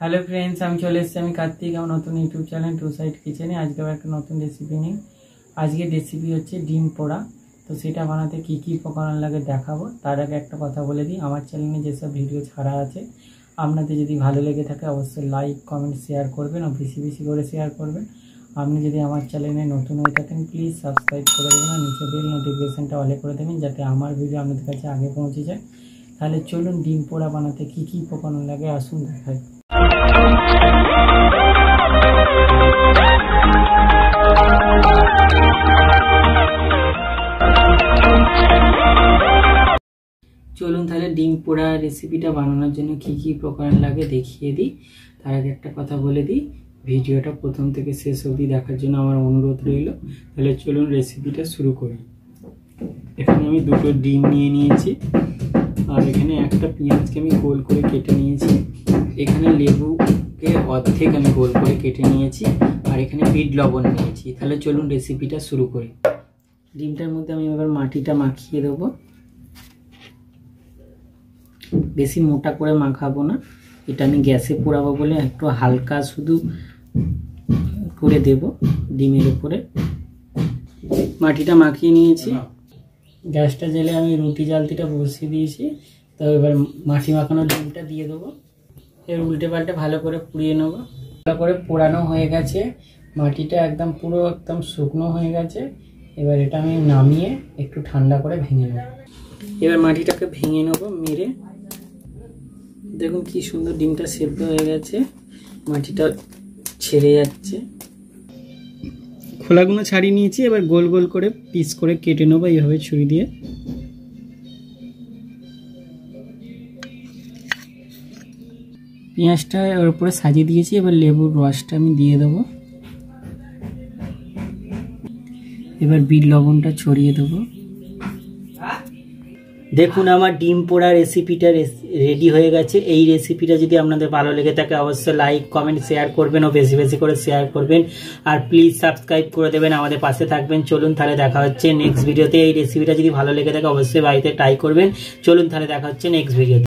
Hello friends, আমি চলে এসেছি আমি কার্তিক আমার নতুন ইউটিউব চ্যানেল টু সাইড কিচেনে। আজকে আবার একটা নতুন রেসিপি নিই। আজকের রেসিপি হচ্ছে ডিম পোড়া। তো সেটা বানাতে কী কী উপকরণ লাগে দেখাবো। তার আগে একটা কথা বলে দিই, আমার চ্যানেলে যেসব ভিডিও ছাড়া আছে আপনাদের যদি ভালো লেগে থাকে অবশ্যই লাইক কমেন্ট শেয়ার করবেন ও বেশি বেশি করে শেয়ার করবেন। আপনি যদি আমার চ্যানেলে নতুন হয়ে থাকেন প্লিজ সাবস্ক্রাইব করে দেবেন আর নিচে বেল নোটিফিকেশানটা অলে করে দেবেন যাতে আমার ভিডিও আপনাদের কাছে আগে পৌঁছে যায়। তাহলে চলুন ডিম পোড়া বানাতে কী কী উপকরণ লাগে আসুন দেখাই। চলুন তাহলে ডিম পোড়া রেসিপিটা বানানোর জন্য কী কী উপকরণ লাগে দেখিয়ে দিই। তার আগে একটা কথা বলে দিই, ভিডিওটা প্রথম থেকে শেষ অবধি দেখার জন্য আমার অনুরোধ রইল। তাহলে চলুন রেসিপিটা শুরু করি। এখানে আমি দুটো ডিম নিয়ে নিয়েছি আর এখানে একটা পেঁয়াজকে আমি গোল করে কেটে নিয়েছি। এখানে লেবুকে অর্ধেক আমি গোল করে কেটে নিয়েছি আর এখানে বিট লবণ নিয়েছি। তাহলে চলুন রেসিপিটা শুরু করি। ডিমটার মধ্যে আমি এবার মাটিটা মাখিয়ে দেবো। বেশি মোটা করে মাখাবো না, এটা আমি গ্যাসে পোড়াবো বলে একটু হালকা শুধু করে দেব ডিমের উপরে। মাটিটা মাখিয়ে নিয়েছি, গ্যাসটা জেলে আমি রুটি জালতিটা বসিয়ে দিয়েছি। তো এবার মাটি মাখানো ডিমটা দিয়ে দেবো। এর উল্টে পাল্টে ভালো করে পুড়িয়ে নেবো। ভালো করে পোড়ানো হয়ে গেছে, মাটিটা একদম পুরো একদম শুকনো হয়ে গেছে। এবার এটা আমি নামিয়ে একটু ঠান্ডা করে ভেঙে নেব। এবার মাটিটাকে ভেঙে নেবো মেরে। দেখুন কি সুন্দর ডিমটা সেদ্ধ হয়ে গেছে, মাটিটা ছেড়ে যাচ্ছে। খোলাগুলো ছাড়িয়ে নিয়েছি, এবার গোল গোল করে পিস করে কেটে নেবো এইভাবে ছুরি দিয়ে। পেঁয়াজটা ওর উপরে সাজিয়ে দিয়েছি, এবার লেবুর রসটা আমি দিয়ে দেবো। এবার বিট লবণটা ছড়িয়ে দেবো। দেখুন আমার ডিম পোড়া রেসিপিটা রেডি হয়ে গেছে। এই রেসিপিটা যদি আপনাদের ভালো লেগে থাকে অবশ্যই লাইক কমেন্ট শেয়ার করবেন ও বেশি বেশি করে শেয়ার করবেন আর প্লিজ সাবস্ক্রাইব করে দেবেন, আমাদের পাশে থাকবেন। চলুন তাহলে দেখা হচ্ছে নেক্সট ভিডিওতে। এই রেসিপিটা যদি ভালো লেগে থাকে অবশ্যই বাড়িতে ট্রাই করবেন। চলুন তাহলে দেখা হচ্ছে নেক্সট ভিডিওতে।